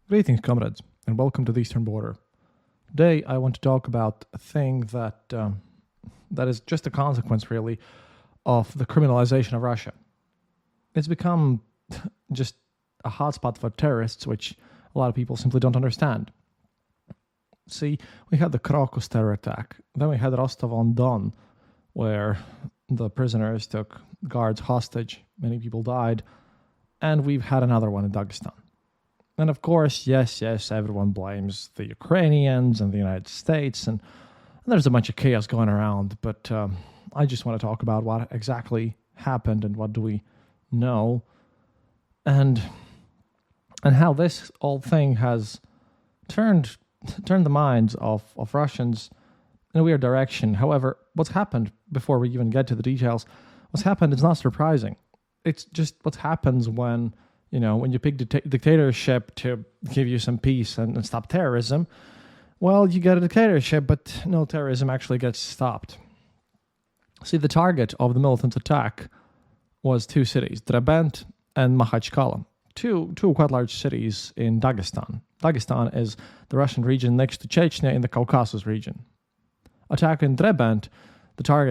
Greetings, comrades, and welcome to the Eastern Border. Today, I want to talk about a thing that is just a consequence, really, of the criminalization of Russia. It's become just a hotspot for terrorists, which a lot of people simply don't understand. See, we had the Crocus terror attack. Then we had Rostov-on-Don, where the prisoners took guards hostage. Many people died. And we've had another one in Dagestan. And of course, yes, everyone blames the Ukrainians and the United States, and there's a bunch of chaos going around, but I just want to talk about what exactly happened and what do we know, and how this whole thing has turned the minds of Russians in a weird direction. However, what's happened, before we even get to the details, what's happened is not surprising. It's just what happens when you pick dictatorship to give you some peace and stop terrorism. Well, you get a dictatorship, but no terrorism actually gets stopped. See, the target of the militant attack was two cities, Derbent and Makhachkala, two quite large cities in Dagestan. Dagestan is the Russian region next to Chechnya in the Caucasus region. The target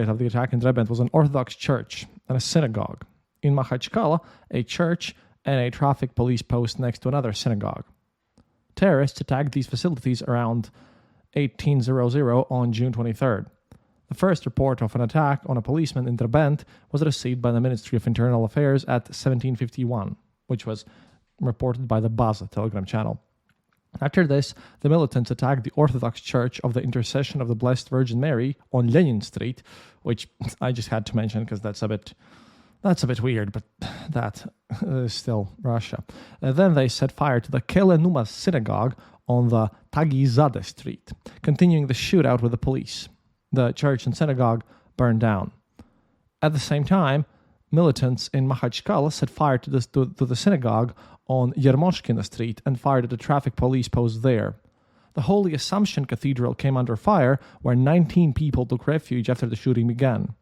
of the attack in Derbent was an Orthodox church and a synagogue. In Makhachkala, a church and a traffic police post next to another synagogue. Terrorists attacked these facilities around 1800 on June 23rd. The first report of an attack on a policeman in Derbent was received by the Ministry of Internal Affairs at 1751, which was reported by the Baza Telegram channel. After this, the militants attacked the Orthodox Church of the Intercession of the Blessed Virgin Mary on Lenin Street, which I just had to mention because that's a bit weird, but that is still Russia. Then they set fire to the Kelenuma synagogue on the Tagizade Street, continuing the shootout with the police. The church and synagogue burned down. At the same time, militants in Makhachkala set fire to the synagogue on Yermoshkina Street and fired at the traffic police post there. The Holy Assumption Cathedral came under fire, where 19 people took refuge after the shooting began.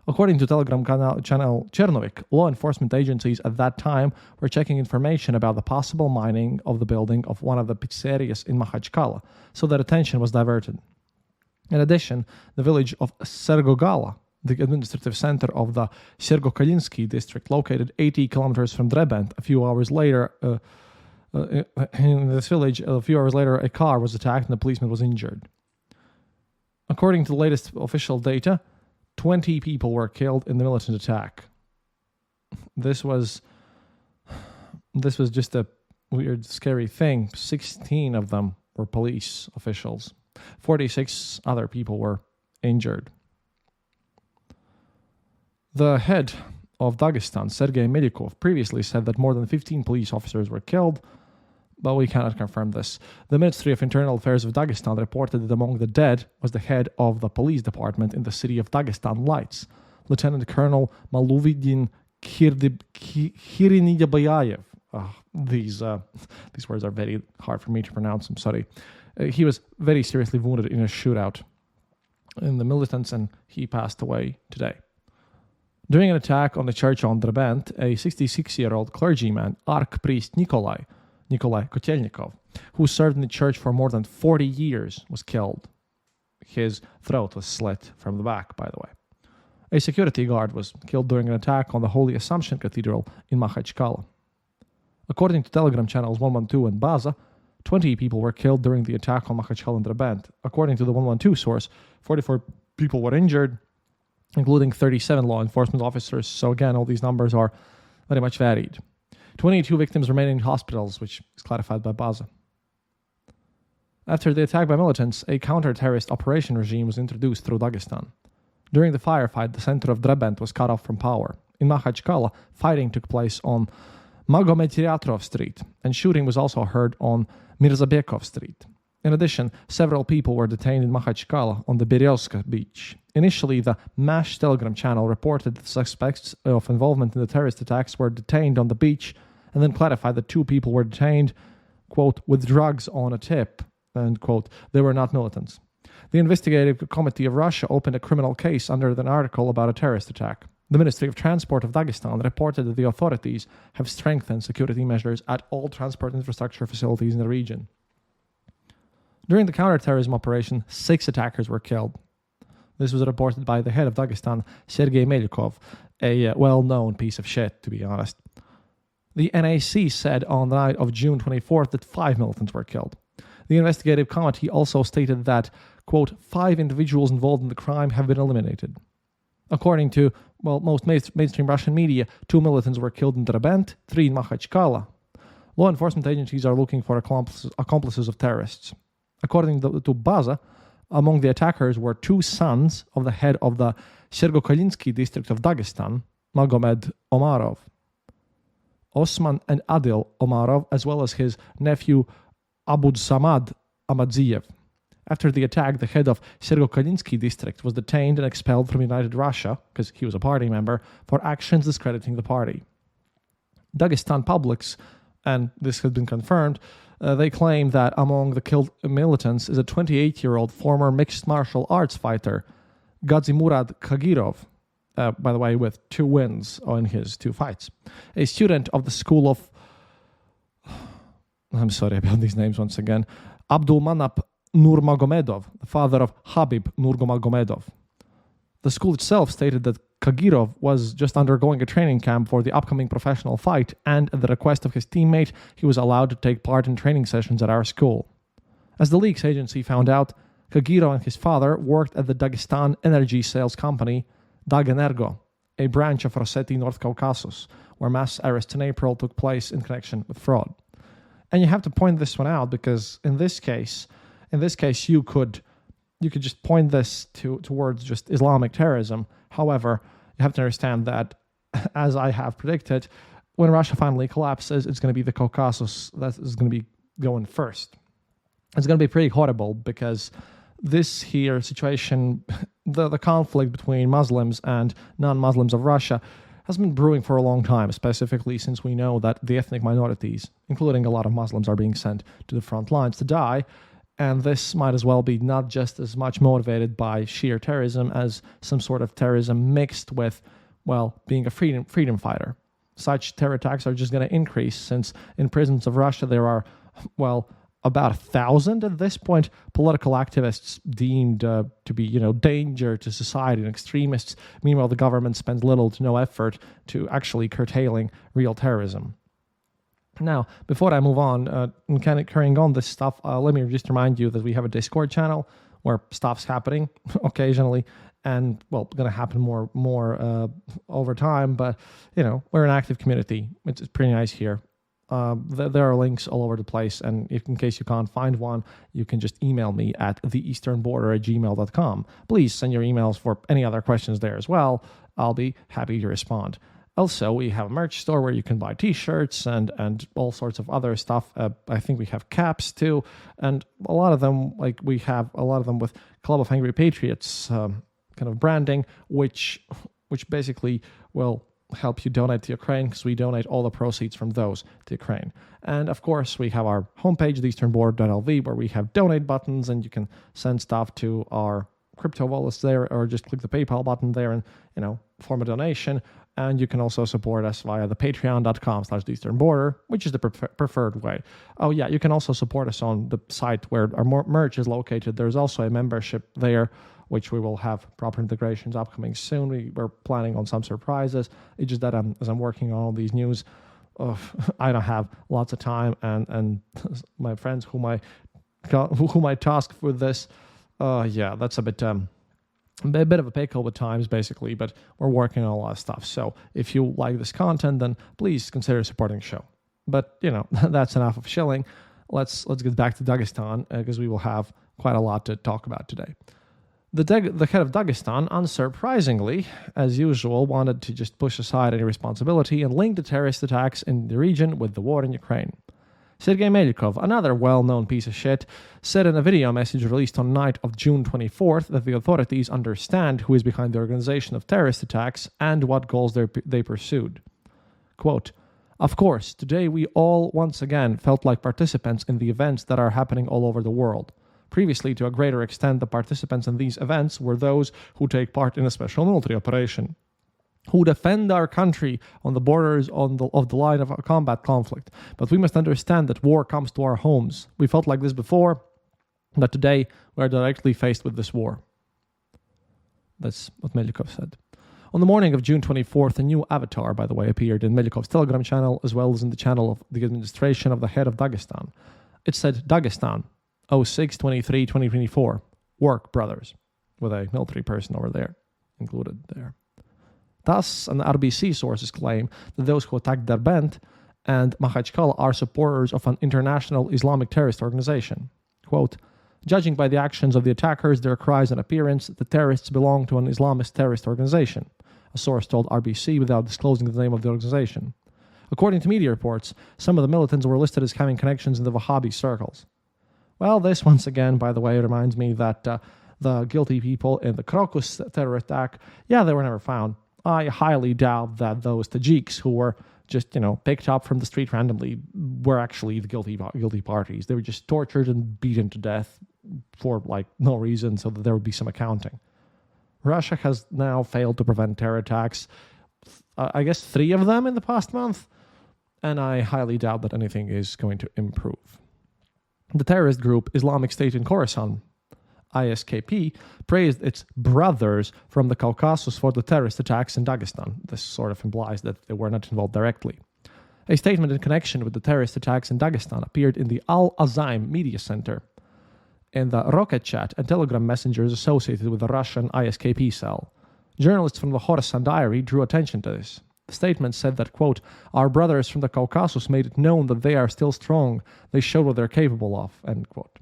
According to Telegram channel Chernovik, law enforcement agencies at that time were checking information about the possible mining of the building of one of the pizzerias in Makhachkala, so their attention was diverted. In addition, the village of Sergogala, the administrative center of the Sergokalinsky district, located 80 kilometers from Derbent, a few hours later, a car was attacked and the policeman was injured. According to the latest official data, 20 people were killed in the militant attack. This was just a weird, scary thing. 16 of them were police officials. 46 other people were injured. The head of Dagestan, Sergei Medikov, previously said that more than 15 police officers were killed, but we cannot confirm this. The Ministry of Internal Affairs of Dagestan reported that among the dead was the head of the police department in the city of Dagestan Lights, Lieutenant Colonel Maluvidin Khirinidabayev. These words are very hard for me to pronounce, I'm sorry. He was very seriously wounded in a shootout in the militants, and he passed away today. During an attack on the church on Derbent, a 66-year-old clergyman, archpriest Nikolai Kotelnikov, who served in the church for more than 40 years, was killed. His throat was slit from the back, by the way. A security guard was killed during an attack on the Holy Assumption Cathedral in Makhachkala. According to Telegram channels 112 and Baza, 20 people were killed during the attack on Makhachkala and Derbent. According to the 112 source, 44 people were injured, including 37 law enforcement officers. So again, all these numbers are very much varied. 22 victims remain in hospitals, which is clarified by Baza. After the attack by militants, a counter-terrorist operation regime was introduced through Dagestan. During the firefight, the center of Derbent was cut off from power. In Makhachkala, fighting took place on Magometyriatrov Street, and shooting was also heard on Mirzabekov Street. In addition, several people were detained in Makhachkala on the Berezka beach. Initially, the MASH Telegram channel reported that suspects of involvement in the terrorist attacks were detained on the beach, and then clarified that 2 people were detained, quote, with drugs on a tip, end quote. They were not militants. The Investigative Committee of Russia opened a criminal case under an article about a terrorist attack. The Ministry of Transport of Dagestan reported that the authorities have strengthened security measures at all transport infrastructure facilities in the region. During the counterterrorism operation, 6 attackers were killed. This was reported by the head of Dagestan, Sergei Melikov, a well-known piece of shit, to be honest. The NAC said on the night of June 24th that 5 militants were killed. The investigative committee also stated that, quote, 5 individuals involved in the crime have been eliminated. According to, most mainstream Russian media, 2 militants were killed in Derbent, 3 in Makhachkala. Law enforcement agencies are looking for accomplices of terrorists. According to Baza, among the attackers were 2 sons of the head of the Sergokalinsky district of Dagestan, Magomed Omarov. Osman and Adil Omarov, as well as his nephew Abudsamad Amadziev. After the attack, the head of Sergokalinsky district was detained and expelled from United Russia, because he was a party member, for actions discrediting the party. Dagestan publics, and this has been confirmed, they claim that among the killed militants is a 28-year-old former mixed martial arts fighter, Gazimurad Kagirov, by the way, with 2 wins in his 2 fights. A student of the school of... I'm sorry about these names once again. Abdulmanap Nurmagomedov, the father of Habib Nurmagomedov. The school itself stated that Kagirov was just undergoing a training camp for the upcoming professional fight, and at the request of his teammate, he was allowed to take part in training sessions at our school. As the leaks agency found out, Kagirov and his father worked at the Dagestan energy sales company Dagenergo, a branch of Rosseti North Caucasus, where mass arrests in April took place in connection with fraud. And you have to point this one out because in this case, you could just point this towards just Islamic terrorism. However, you have to understand that, as I have predicted, when Russia finally collapses, it's going to be the Caucasus that is going to be going first. It's going to be pretty horrible because this here situation, the conflict between Muslims and non-Muslims of Russia, has been brewing for a long time, specifically since we know that the ethnic minorities, including a lot of Muslims, are being sent to the front lines to die. And this might as well be not just as much motivated by sheer terrorism as some sort of terrorism mixed with, being a freedom fighter. Such terror attacks are just going to increase since in prisons of Russia there are, about 1,000 at this point political activists deemed to be, danger to society and extremists. Meanwhile, the government spends little to no effort to actually curtailing real terrorism. Now, before I move on, and kind of carrying on this stuff, let me just remind you that we have a Discord channel where stuff's happening occasionally, and going to happen more over time. But we're an active community. It's pretty nice here. There are links all over the place, and in case you can't find one, you can just email me at theeasternborder@gmail.com. Please send your emails for any other questions there as well. I'll be happy to respond. Also, we have a merch store where you can buy t-shirts and all sorts of other stuff. I think we have caps too, and a lot of them, we have a lot of them with Club of Angry Patriots kind of branding, which basically will help you donate to Ukraine, because we donate all the proceeds from those to Ukraine. And of course, we have our homepage, theeasternborder.lv, where we have donate buttons, and you can send stuff to our crypto wallets there, or just click the PayPal button there and form a donation. And you can also support us via the patreon.com/theeasternborder, which is the preferred way. Oh yeah, you can also support us on the site where our merch is located. There's also a membership there, which we will have proper integrations upcoming soon. We're planning on some surprises. It's just that as I'm working on all these news, I don't have lots of time, and my friends whom I task with this, that's a bit of a pickle with times, basically, but we're working on a lot of stuff. So if you like this content, then please consider supporting the show. But, that's enough of shilling. Let's get back to Dagestan, because we will have quite a lot to talk about today. The head of Dagestan, unsurprisingly, as usual, wanted to just push aside any responsibility and link the terrorist attacks in the region with the war in Ukraine. Sergei Melikov, another well-known piece of shit, said in a video message released on the night of June 24th that the authorities understand who is behind the organization of terrorist attacks and what goals they pursued. Quote, "Of course, today we all once again felt like participants in the events that are happening all over the world. Previously, to a greater extent, the participants in these events were those who take part in a special military operation. who defend our country on the borders of the line of combat conflict. But we must understand that war comes to our homes. We felt like this before, but today we are directly faced with this war. That's what Melyukov said. On the morning of June 24th, a new avatar, by the way, appeared in Melyukov's Telegram channel, as well as in the channel of the administration of the head of Dagestan. It said, Dagestan, 06-23-2024, work, brothers, with a military person over there, included there. Thus, and RBC sources claim that those who attacked Derbent and Makhachkala are supporters of an international Islamic terrorist organization. Quote, judging by the actions of the attackers, their cries and appearance, the terrorists belong to an Islamist terrorist organization, a source told RBC without disclosing the name of the organization. According to media reports, some of the militants were listed as having connections in the Wahhabi circles. Well, this once again, by the way, reminds me that the guilty people in the Crocus terror attack, they were never found. I highly doubt that those Tajiks who were just, picked up from the street randomly were actually the guilty parties. They were just tortured and beaten to death for, no reason, so that there would be some accounting. Russia has now failed to prevent terror attacks, I guess 3 of them in the past month, and I highly doubt that anything is going to improve. The terrorist group Islamic State in Khorasan, ISKP, praised its brothers from the Caucasus for the terrorist attacks in Dagestan. This sort of implies that they were not involved directly. A statement in connection with the terrorist attacks in Dagestan appeared in the Al-Azaim Media Center, in the rocket chat and telegram messengers associated with the Russian ISKP cell. Journalists from the Khorasan Diary drew attention to this. The statement said that, quote, our brothers from the Caucasus made it known that they are still strong. They showed what they're capable of, end quote.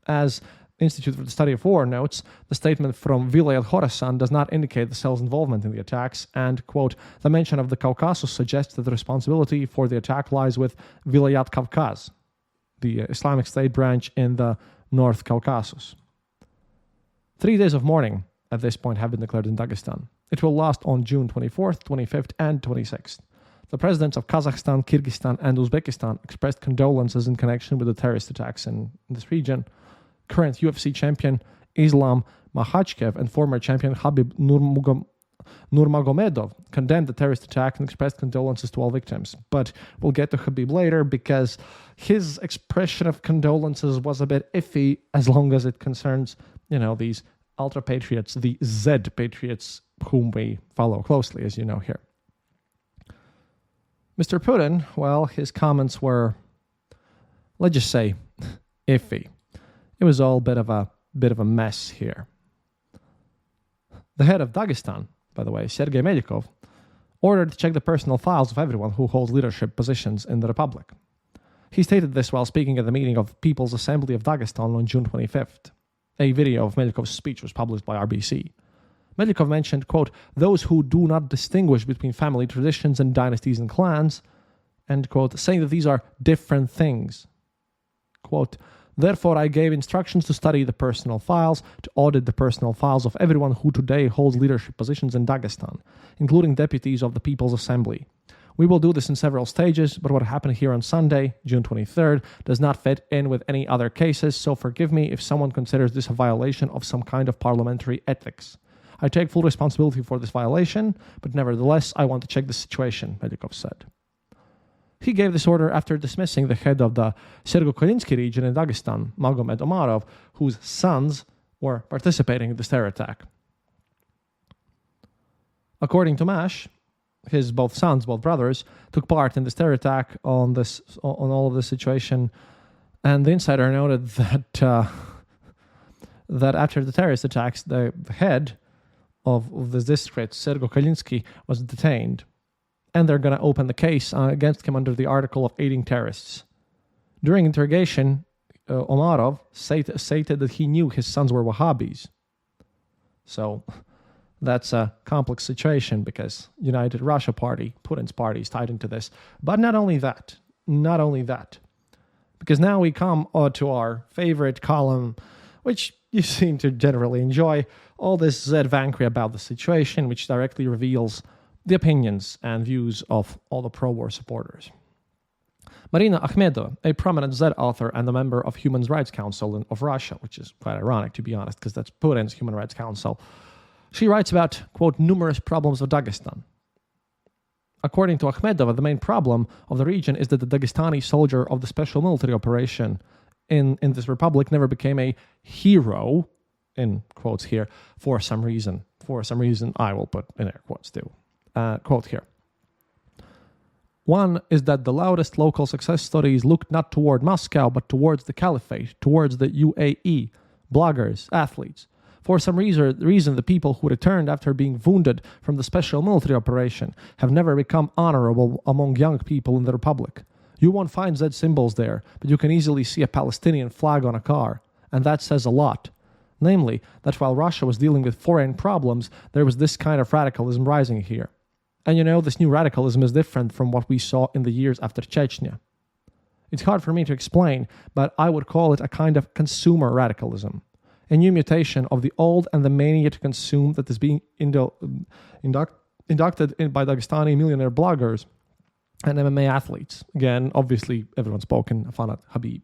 As Institute for the Study of War notes, the statement from Vilayat Khorasan does not indicate the cell's involvement in the attacks, and, quote, the mention of the Caucasus suggests that the responsibility for the attack lies with Vilayat Kavkaz, the Islamic State branch in the North Caucasus. 3 days of mourning at this point have been declared in Dagestan. It will last on June 24th, 25th, and 26th. The presidents of Kazakhstan, Kyrgyzstan, and Uzbekistan expressed condolences in connection with the terrorist attacks in this region. Current UFC champion Islam Makhachev and former champion Khabib Nurmagomedov condemned the terrorist attack and expressed condolences to all victims. But we'll get to Khabib later because his expression of condolences was a bit iffy as long as it concerns, these ultra-patriots, the Z-patriots whom we follow closely, as you know here. Mr. Putin, well, his comments were, let's just say, iffy. It was all a bit of a mess here. The head of Dagestan, by the way, Sergei Melyukov, ordered to check the personal files of everyone who holds leadership positions in the republic. He stated this while speaking at the meeting of People's Assembly of Dagestan on June 25th. A video of Melyukov's speech was published by RBC. Melyukov mentioned, quote, those who do not distinguish between family traditions and dynasties and clans, end quote, saying that these are different things. Quote, therefore, I gave instructions to study the personal files, to audit the personal files of everyone who today holds leadership positions in Dagestan, including deputies of the People's Assembly. We will do this in several stages, but what happened here on Sunday, June 23rd, does not fit in with any other cases, so forgive me if someone considers this a violation of some kind of parliamentary ethics. I take full responsibility for this violation, but nevertheless, I want to check the situation, Melyukov said. He gave this order after dismissing the head of the Sergo-Kalinsky region in Dagestan, Magomed Omarov, whose sons were participating in this terror attack. According to Mash, his both brothers, took part in this terror attack on all of this situation, and the insider noted that that after the terrorist attacks, the head of this district, Sergo-Kalinsky, was detained. And they're going to open the case against him under the article of aiding terrorists. During interrogation, Omarov stated that he knew his sons were Wahhabis. So that's a complex situation because United Russia Party, Putin's party, is tied into this. But not only that, because now we come to our favorite column, which you seem to generally enjoy, all this Zed-Vankry about the situation, which directly reveals the opinions and views of all the pro-war supporters. Marina Akhmedova, a prominent Z author and a member of Human Rights Council of Russia, which is quite ironic, to be honest, because that's Putin's Human Rights Council. She writes about, quote, numerous problems of Dagestan. According to Akhmedova, the main problem of the region is that the Dagestani soldier of the special military operation in this republic never became a hero, in quotes here, for some reason. For some reason, I will put in air quotes too. Quote here. One is that the loudest local success stories looked not toward Moscow, but towards the caliphate, towards the UAE, bloggers, athletes. For some reason, the people who returned after being wounded from the special military operation have never become honorable among young people in the Republic. You won't find Z symbols there, but you can easily see a Palestinian flag on a car, and that says a lot. Namely, that while Russia was dealing with foreign problems, there was this kind of radicalism rising here. And this new radicalism is different from what we saw in the years after Chechnya. It's hard for me to explain, but I would call it a kind of consumer radicalism. A new mutation of the old and the mania to consume that is being inducted by Dagestani millionaire bloggers and MMA athletes. Again, obviously, everyone's spoken, Fanat Habib.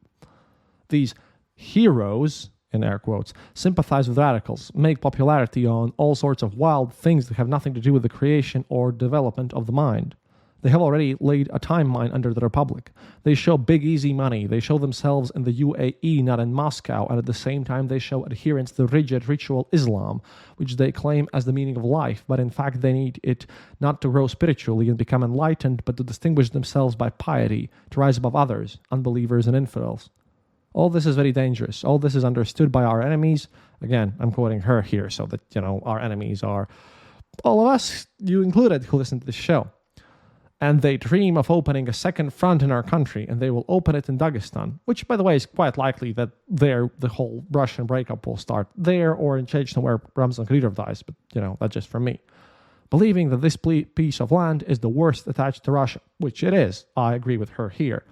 These heroes, in air quotes, sympathize with radicals, make popularity on all sorts of wild things that have nothing to do with the creation or development of the mind. They have already laid a time mine under the Republic. They show big, easy money. They show themselves in the UAE, not in Moscow, and at the same time they show adherence to rigid ritual Islam, which they claim as the meaning of life, but in fact they need it not to grow spiritually and become enlightened, but to distinguish themselves by piety, to rise above others, unbelievers and infidels. All this is very dangerous. All this is understood by our enemies. Again, I'm quoting her here so that, our enemies are all of us, you included, who listen to this show. And they dream of opening a second front in our country, and they will open it in Dagestan, which, by the way, is quite likely that there the whole Russian breakup will start there or in Chechnya where Ramzan Kadyrov dies, but, that's just from me. Believing that this piece of land is the worst attached to Russia, which it is. I agree with her here.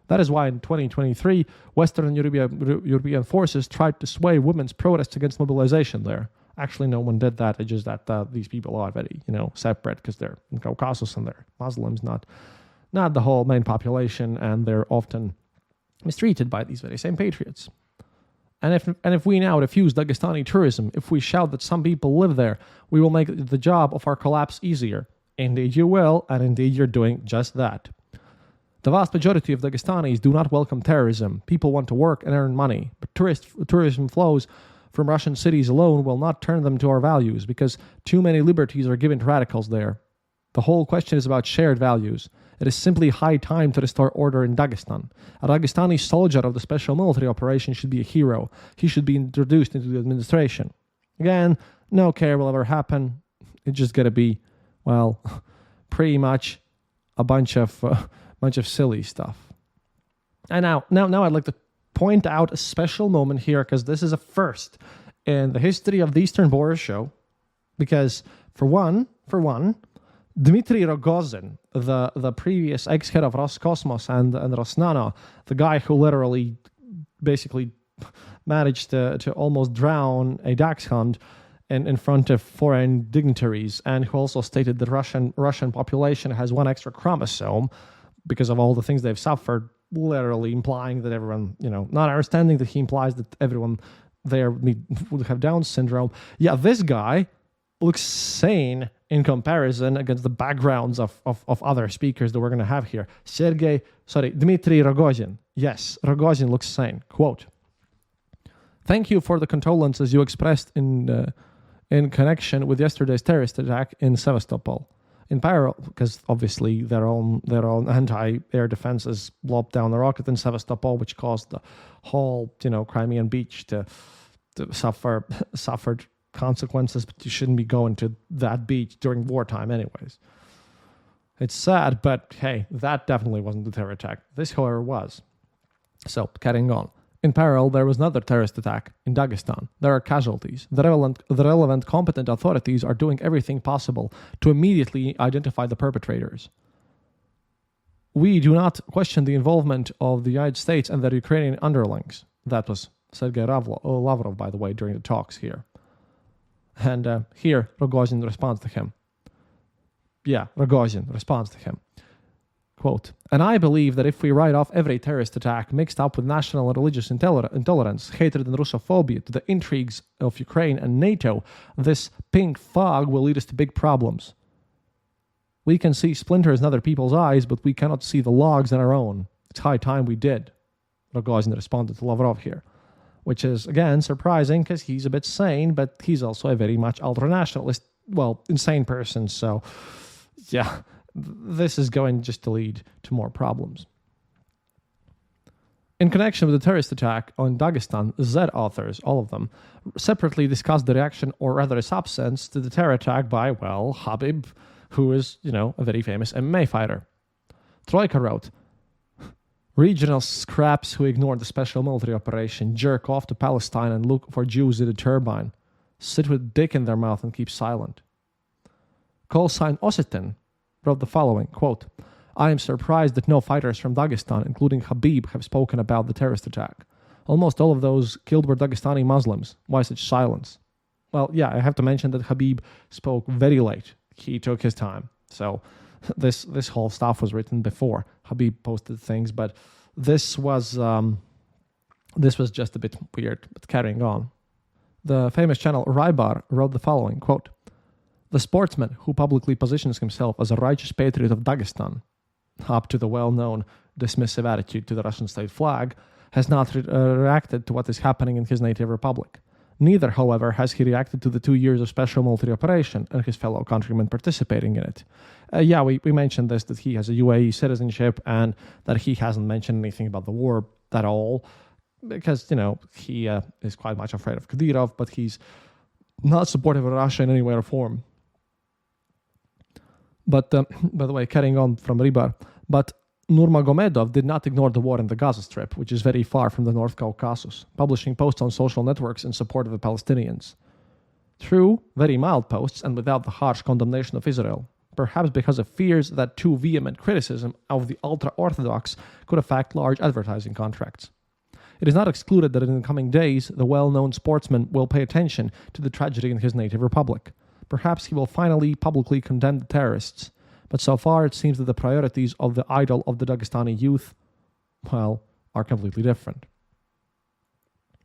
That is why in 2023, Western European forces tried to sway women's protests against mobilization there. Actually, no one did that. It's just that these people are very, separate because they're in Caucasus and they're Muslims, not the whole main population, and they're often mistreated by these very same patriots. And if we now refuse Dagestani tourism, if we shout that some people live there, we will make the job of our collapse easier. Indeed you will, and indeed you're doing just that. The vast majority of Dagestanis do not welcome terrorism. People want to work and earn money, but tourism flows from Russian cities alone will not turn them to our values because too many liberties are given to radicals there. The whole question is about shared values. It is simply high time to restore order in Dagestan. A Dagestani soldier of the special military operation should be a hero. He should be introduced into the administration. Again, no care will ever happen. It's just going to be, pretty much a bunch of silly stuff. And now I'd like to point out a special moment here because this is a first in the history of the Eastern Border Show. Because for one, Dmitry Rogozin, the previous ex-head of Roscosmos and Rosnano, the guy who literally basically managed to almost drown a dachshund in front of foreign dignitaries, and who also stated that Russian population has one extra chromosome because of all the things they've suffered, literally implying that everyone, not understanding that he implies that everyone there would have Down syndrome. Yeah, this guy looks sane in comparison against the backgrounds of other speakers that we're going to have here. Dmitry Rogozin. Yes, Rogozin looks sane. Quote, "Thank you for the condolences you expressed in connection with yesterday's terrorist attack in Sevastopol. In parallel, because obviously their own anti-air defenses lobbed down a rocket in Sevastopol, which caused the whole, Crimean beach to suffered consequences, but you shouldn't be going to that beach during wartime anyways. It's sad, but hey, that definitely wasn't a terror attack. This, however, was. So, carrying on. In parallel, there was another terrorist attack in Dagestan. There are casualties. The relevant competent authorities are doing everything possible to immediately identify the perpetrators. We do not question the involvement of the United States and their Ukrainian underlings." That was Sergei Lavrov, by the way, during the talks here. And here, Rogozin responds to him. Quote, "And I believe that if we write off every terrorist attack mixed up with national and religious intolerance, hatred and Russophobia to the intrigues of Ukraine and NATO, this pink fog will lead us to big problems. We can see splinters in other people's eyes, but we cannot see the logs in our own. It's high time we did. Rogozin responded to Lavrov here, which is, again, surprising because he's a bit sane, but he's also a very much ultranationalist, well, insane person. So, yeah, this is going just to lead to more problems. In connection with the terrorist attack on Dagestan, Z authors, all of them, separately discussed the reaction, or rather its absence, to the terror attack by, well, Habib, who is, a very famous MMA fighter. Troika wrote, regional scraps who ignored the special military operation jerk off to Palestine and look for Jews in a turbine, sit with dick in their mouth and keep silent. Call sign Ossetin wrote the following, quote, I am surprised that no fighters from Dagestan, including Habib, have spoken about the terrorist attack. Almost all of those killed were Dagestani Muslims. Why such silence? Well, yeah, I have to mention that Habib spoke very late. He took his time. So this whole stuff was written before Habib posted things, but this was just a bit weird. But carrying on. The famous channel Rybar wrote the following, quote, the sportsman who publicly positions himself as a righteous patriot of Dagestan, up to the well-known dismissive attitude to the Russian state flag, has not reacted to what is happening in his native republic. Neither, however, has he reacted to the 2 years of special military operation and his fellow countrymen participating in it. We mentioned this, that he has a UAE citizenship and that he hasn't mentioned anything about the war at all because, he is quite much afraid of Kadyrov, but he's not supportive of Russia in any way or form. But, by the way, carrying on from Rybar, but Nurmagomedov did not ignore the war in the Gaza Strip, which is very far from the North Caucasus, publishing posts on social networks in support of the Palestinians. True, very mild posts and without the harsh condemnation of Israel, perhaps because of fears that too vehement criticism of the ultra-Orthodox could affect large advertising contracts. It is not excluded that in the coming days, the well-known sportsman will pay attention to the tragedy in his native republic. Perhaps he will finally publicly condemn the terrorists. But so far, it seems that the priorities of the idol of the Dagestani youth, well, are completely different.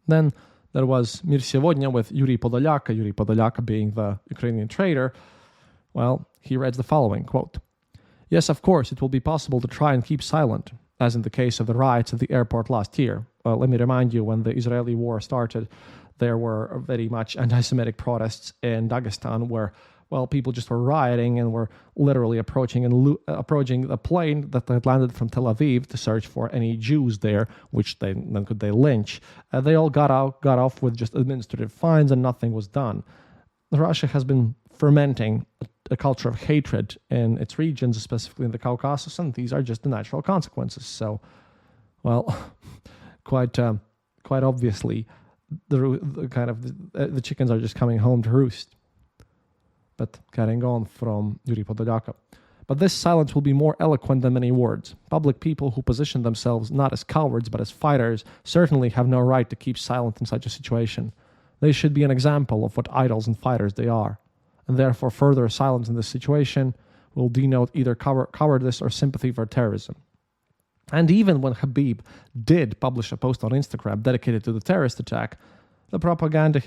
Then there was Mir Sevodnya with Yuri Podolyak being the Ukrainian traitor. Well, he reads the following, quote, yes, of course, it will be possible to try and keep silent, as in the case of the riots at the airport last year. Well, let me remind you, when the Israeli war started, there were very much anti-Semitic protests in Dagestan where, well, people just were rioting and were literally approaching a plane that had landed from Tel Aviv to search for any Jews there, which they lynch. They all got off with just administrative fines and nothing was done. Russia has been fermenting a culture of hatred in its regions, specifically in the Caucasus, and these are just the natural consequences. So, well, quite obviously, the chickens are just coming home to roost. But carrying on from Yuri Podolyaka. But this silence will be more eloquent than many words. Public people who position themselves not as cowards but as fighters certainly have no right to keep silent in such a situation. They should be an example of what idols and fighters they are. And therefore further silence in this situation will denote either cowardice or sympathy for terrorism. And even when Habib did publish a post on Instagram dedicated to the terrorist attack, the propaganda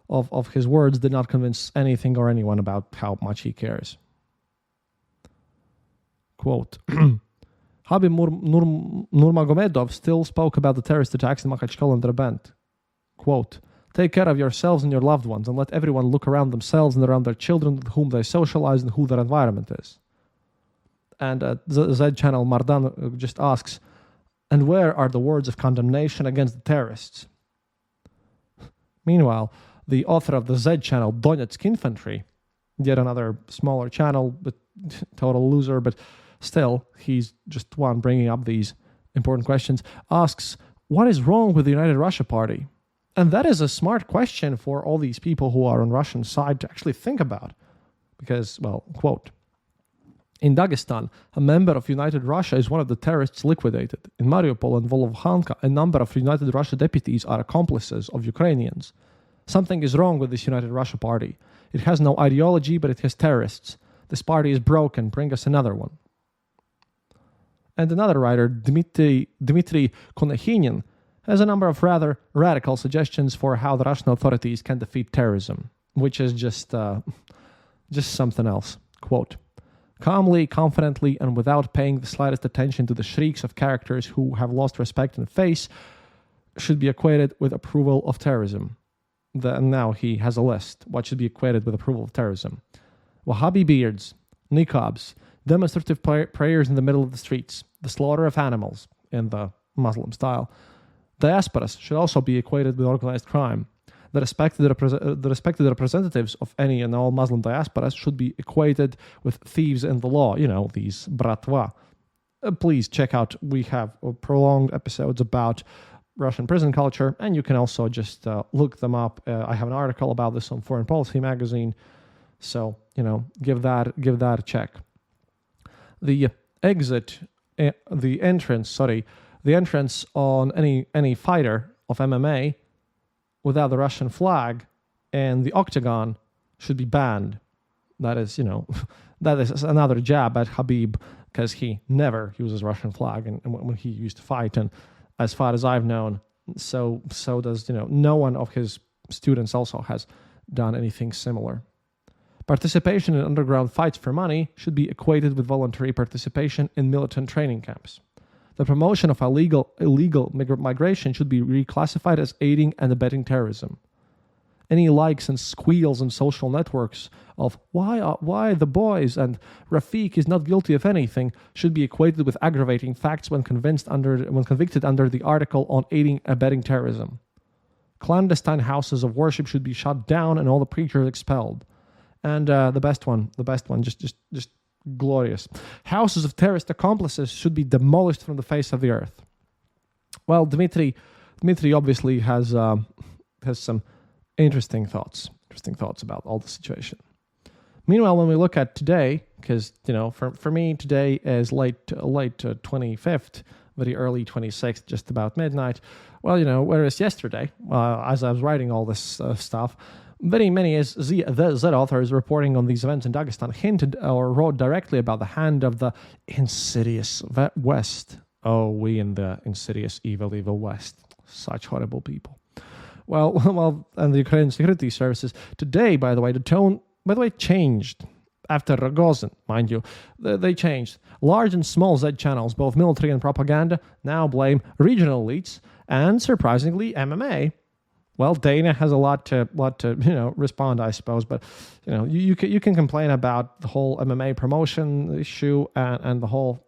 of his words did not convince anything or anyone about how much he cares. Quote, Habib Nurmagomedov still spoke about the terrorist attacks in Makhachkala and Derbent. Quote, take care of yourselves and your loved ones and let everyone look around themselves and around their children with whom they socialize and who their environment is. And the Z channel Mardan just asks, and where are the words of condemnation against the terrorists? Meanwhile, the author of the Z channel, Donetsk Infantry, yet another smaller channel, but total loser, but still, he's just one bringing up these important questions, asks, what is wrong with the United Russia Party? And that is a smart question for all these people who are on Russian side to actually think about. Because, well, quote, in Dagestan, a member of United Russia is one of the terrorists liquidated. In Mariupol and Volovkhanka, a number of United Russia deputies are accomplices of Ukrainians. Something is wrong with this United Russia Party. It has no ideology, but it has terrorists. This party is broken. Bring us another one. And another writer, Dmitry Konechinin, has a number of rather radical suggestions for how the Russian authorities can defeat terrorism, which is just just something else. Quote, calmly, confidently, and without paying the slightest attention to the shrieks of characters who have lost respect and face should be equated with approval of terrorism. Now he has a list. What should be equated with approval of terrorism? Wahhabi beards, niqabs, demonstrative prayers in the middle of the streets, the slaughter of animals in the Muslim style. Diasporas should also be equated with organized crime. The respected representatives of any and all Muslim diasporas should be equated with thieves in the law, these bratva. Please check out, we have prolonged episodes about Russian prison culture, and you can also just look them up. I have an article about this on Foreign Policy magazine, so give that a check. The entrance on any fighter of MMA without the Russian flag and the octagon should be banned. That is, that is another jab at Khabib, because he never uses Russian flag and when he used to fight, and as far as I've known, so does, no one of his students also has done anything similar. Participation in underground fights for money should be equated with voluntary participation in militant training camps. The promotion of illegal migration should be reclassified as aiding and abetting terrorism. Any likes and squeals in social networks of why the boys and Rafiq is not guilty of anything should be equated with aggravating facts when convicted under the article on aiding and abetting terrorism. Clandestine houses of worship should be shut down and all the preachers expelled. And the best one, just glorious. Houses of terrorist accomplices should be demolished from the face of the earth. Well, Dmitry obviously has some interesting thoughts about all the situation. Meanwhile, when we look at today, because for me today is late 25th, very early 26th, just about midnight. Well, whereas yesterday, as I was writing all this stuff, very many Z authors reporting on these events in Dagestan hinted or wrote directly about the hand of the insidious West. Oh, we in the insidious, evil West. Such horrible people. Well, and the Ukrainian security services. Today, by the way, the tone, changed. After Rogozin, mind you, they changed. Large and small Z channels, both military and propaganda, now blame regional elites and, surprisingly, MMA. Well, Dana has a lot to respond, I suppose, but you can complain about the whole MMA promotion issue and the whole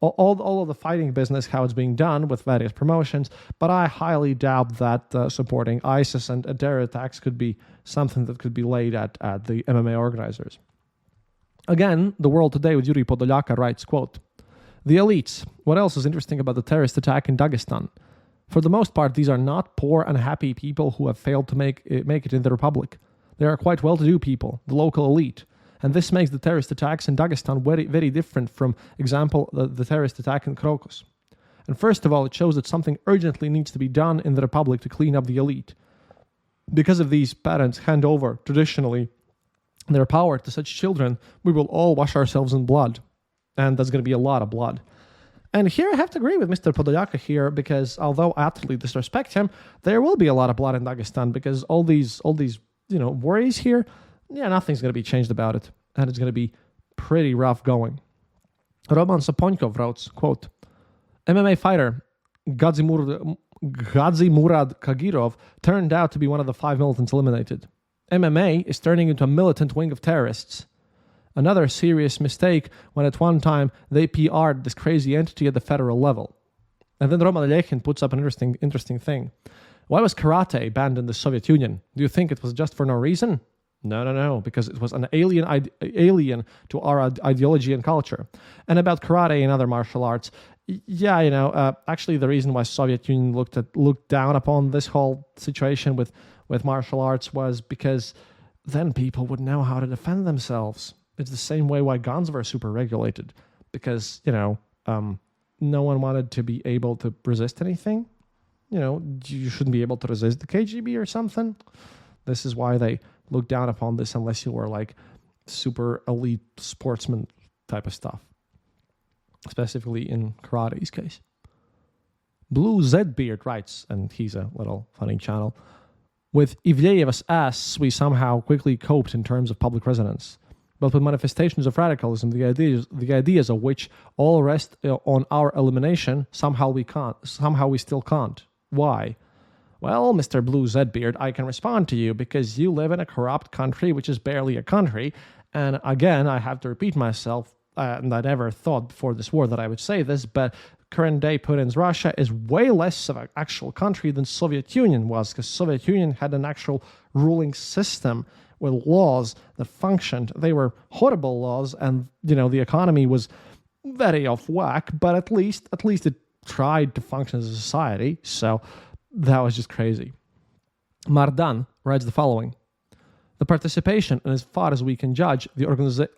all of the fighting business, how it's being done with various promotions, but I highly doubt that supporting ISIS and terror attacks could be something that could be laid at the MMA organizers. Again, The World Today with Yuri Podolyaka writes, quote, "The elites. What else is interesting about the terrorist attack in Dagestan? For the most part, these are not poor, unhappy people who have failed to make it in the Republic. They are quite well-to-do people, the local elite. And this makes the terrorist attacks in Dagestan very, very different from, example, the terrorist attack in Crocus. And first of all, it shows that something urgently needs to be done in the Republic to clean up the elite. Because if these parents hand over, traditionally, their power to such children, we will all wash ourselves in blood. And there's going to be a lot of blood." And here I have to agree with Mr. Podolyaka here, because although I utterly disrespect him, there will be a lot of blood in Dagestan, because all these worries here, nothing's going to be changed about it. And it's going to be pretty rough going. Roman Saponyko wrote, quote, "MMA fighter Gadzi Murad Kagirov turned out to be one of the 5 militants eliminated. MMA is turning into a militant wing of terrorists. Another serious mistake when at one time they PR'd this crazy entity at the federal level." And then Roman Alechin puts up an interesting thing. "Why was karate banned in the Soviet Union? Do you think it was just for no reason? No, because it was an alien to our ideology and culture. And about karate and other martial arts, actually the reason why Soviet Union looked down upon this whole situation with martial arts was because then people would know how to defend themselves. It's the same way why guns were super regulated, because no one wanted to be able to resist anything. You shouldn't be able to resist the KGB or something. This is why they look down upon this unless you were like super elite sportsman type of stuff, specifically in karate's case." Blue Zbeard writes, and he's a little funny channel, With Ivleev's ass, we somehow quickly coped in terms of public resonance. But with manifestations of radicalism, the ideas of which all rest on our elimination, somehow we still can't. Why? Well, Mr. Blue Zedbeard, I can respond to you because you live in a corrupt country, which is barely a country. And again, I have to repeat myself, and I never thought before this war that I would say this, but current day Putin's Russia is way less of an actual country than Soviet Union was, because Soviet Union had an actual ruling system with laws that functioned. They were horrible laws, and the economy was very off whack, but at least it tried to function as a society. So that was just crazy. Mardan writes the following: the participation, and as far as we can judge, the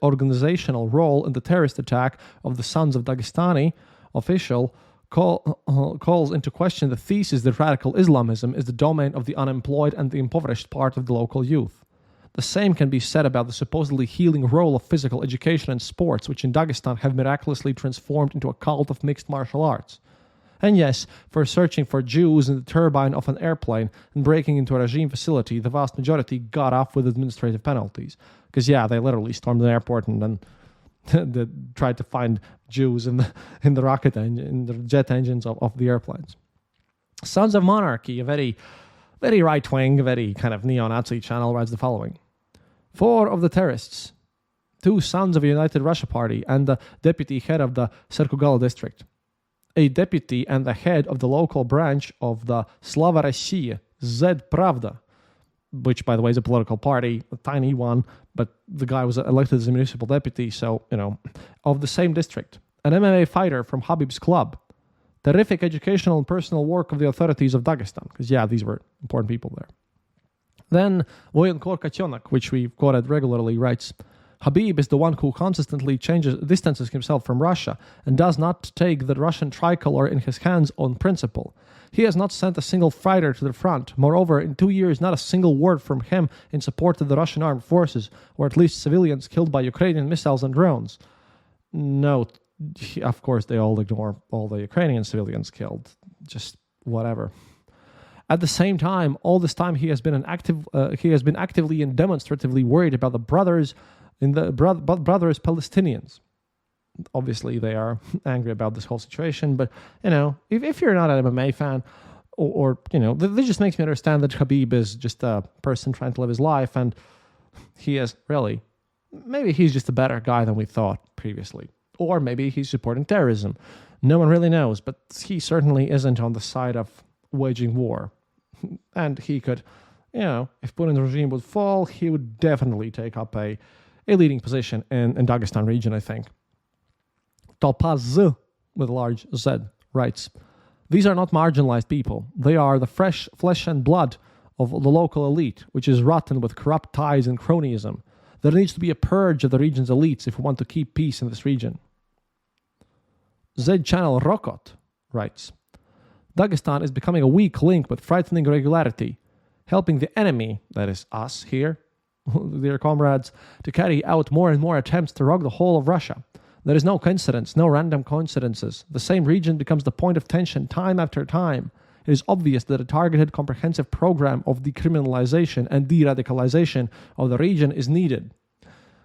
organizational role in the terrorist attack of the Sons of Dagestani official calls into question the thesis that radical Islamism is the domain of the unemployed and the impoverished part of the local youth. The same can be said about the supposedly healing role of physical education and sports, which in Dagestan have miraculously transformed into a cult of mixed martial arts. And yes, for searching for Jews in the turbine of an airplane and breaking into a regime facility, the vast majority got off with administrative penalties. Because they literally stormed an airport and then they tried to find Jews in the rocket engine, in the jet engines of the airplanes. Sons of Monarchy, a very, very right-wing, very kind of neo-Nazi channel, writes the following: 4 of the terrorists, 2 sons of a United Russia Party and the deputy head of the Serkugala district, a deputy and the head of the local branch of the Slava Rossiya, Zed Pravda, which, by the way, is a political party, a tiny one, but the guy was elected as a municipal deputy, so, of the same district. An MMA fighter from Habib's club. Terrific educational and personal work of the authorities of Dagestan, because, these were important people there. Then, Voyenkor Katyonak, which we've quoted regularly, writes: Habib is the one who consistently distances himself from Russia and does not take the Russian tricolor in his hands on principle. He has not sent a single fighter to the front. Moreover, in 2 years, not a single word from him in support of the Russian armed forces, or at least civilians killed by Ukrainian missiles and drones. No, of course, they all ignore all the Ukrainian civilians killed. Just whatever. At the same time, all this time he has been actively and demonstratively worried about the brothers Palestinians. Obviously, they are angry about this whole situation, but if you're not an MMA fan, or this just makes me understand that Habib is just a person trying to live his life, and he is really, maybe he's just a better guy than we thought previously, or maybe he's supporting terrorism. No one really knows, but he certainly isn't on the side of waging war, and he could, if Putin's regime would fall, he would definitely take up a leading position in Dagestan region, I think. Topaz, with a large Z, writes: these are not marginalized people. They are the fresh flesh and blood of the local elite, which is rotten with corrupt ties and cronyism. There needs to be a purge of the region's elites if we want to keep peace in this region. Z channel Rokot writes: Dagestan is becoming a weak link with frightening regularity, helping the enemy, that is us here, dear comrades, to carry out more and more attempts to rob the whole of Russia. There is no coincidence, no random coincidences. The same region becomes the point of tension time after time. It is obvious that a targeted, comprehensive program of decriminalization and de-radicalization of the region is needed.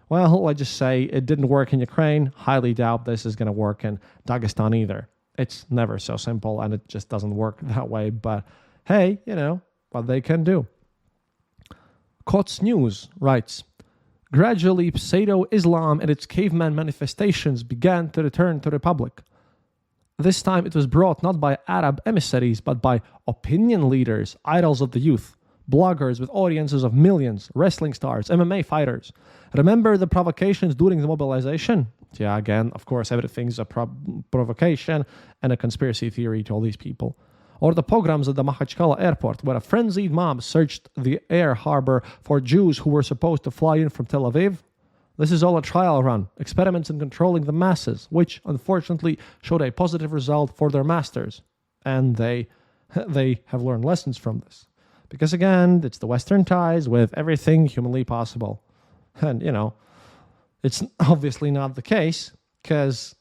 Well, let's just say it didn't work in Ukraine. Highly doubt this is going to work in Dagestan either. It's never so simple, and it just doesn't work that way. But hey, what they can do. Kots News writes: gradually, pseudo-Islam and its caveman manifestations began to return to the Republic. This time it was brought not by Arab emissaries, but by opinion leaders, idols of the youth, bloggers with audiences of millions, wrestling stars, MMA fighters. Remember the provocations during the mobilization? Yeah, again, of course, everything's a provocation and a conspiracy theory to all these people. Or the pogroms at the Makhachkala airport, where a frenzied mob searched the air harbor for Jews who were supposed to fly in from Tel Aviv. This is all a trial run, experiments in controlling the masses, which, unfortunately, showed a positive result for their masters. And they have learned lessons from this. Because again, it's the Western ties with everything humanly possible. And, it's obviously not the case, because,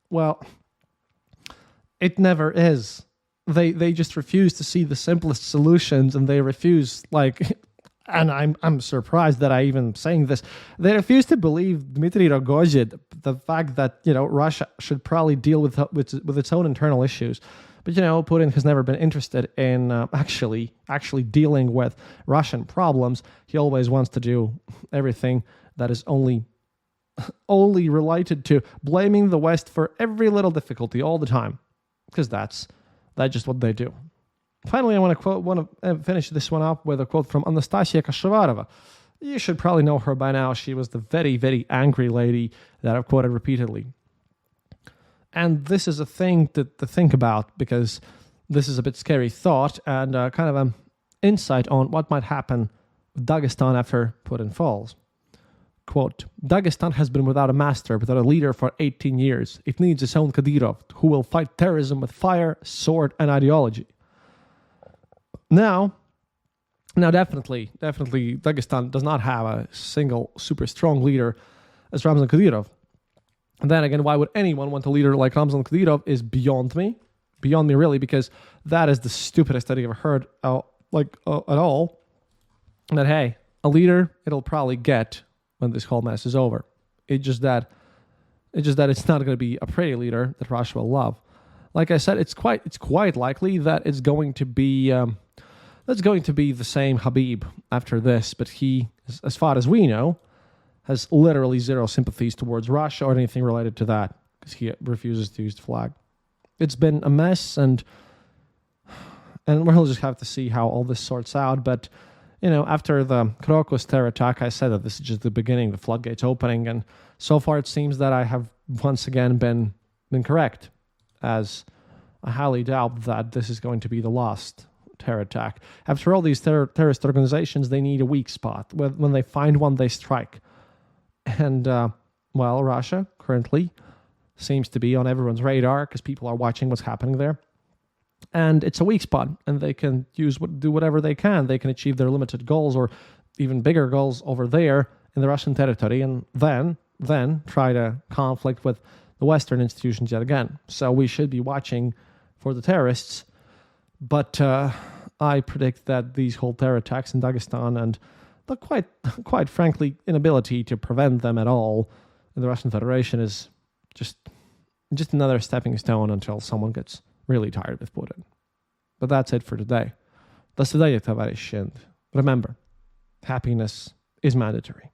well, it never is. they just refuse to see the simplest solutions, and they refuse, like, and I'm surprised that I even saying this. They refuse to believe Dmitry Rogozin, the fact that Russia should probably deal with its own internal issues. But Putin has never been interested in actually dealing with Russian problems. He always wants to do everything that is only related to blaming the West for every little difficulty all the time, because that's just what they do. Finally, I want to finish this one up with a quote from Anastasia Kashavarova. You should probably know her by now. She was the very, very angry lady that I've quoted repeatedly. And this is a thing to think about, because this is a bit scary thought and kind of an insight on what might happen with Dagestan after Putin falls. Quote, Dagestan has been without a master, without a leader for 18 years. It needs its own Kadyrov, who will fight terrorism with fire, sword, and ideology. Now, definitely, Dagestan does not have a single super strong leader as Ramzan Kadyrov. And then again, why would anyone want a leader like Ramzan Kadyrov is beyond me really, because that is the stupidest I've ever heard at all. That, hey, a leader, it'll probably get when this whole mess is over. It's just that it's not going to be a pretty leader that Russia will love. Like I said, it's quite likely that it's going to be the same Habib after this, but he, as far as we know, has literally zero sympathies towards Russia or anything related to that, because he refuses to use the flag. It's been a mess, and we'll just have to see how all this sorts out. But after the Crocus terror attack, I said that this is just the beginning, the floodgates opening, and so far it seems that I have once again been correct, as I highly doubt that this is going to be the last terror attack. After all, these terrorist organizations, they need a weak spot. When they find one, they strike. And, Russia currently seems to be on everyone's radar because people are watching what's happening there. And it's a weak spot, and they can do whatever they can. They can achieve their limited goals or even bigger goals over there in the Russian territory, and then try to conflict with the Western institutions yet again. So we should be watching for the terrorists. But I predict that these whole terror attacks in Dagestan and the quite frankly inability to prevent them at all in the Russian Federation is just another stepping stone until someone gets really tired with Putin. But that's it for today. До свидания, товарищи, and remember, happiness is mandatory.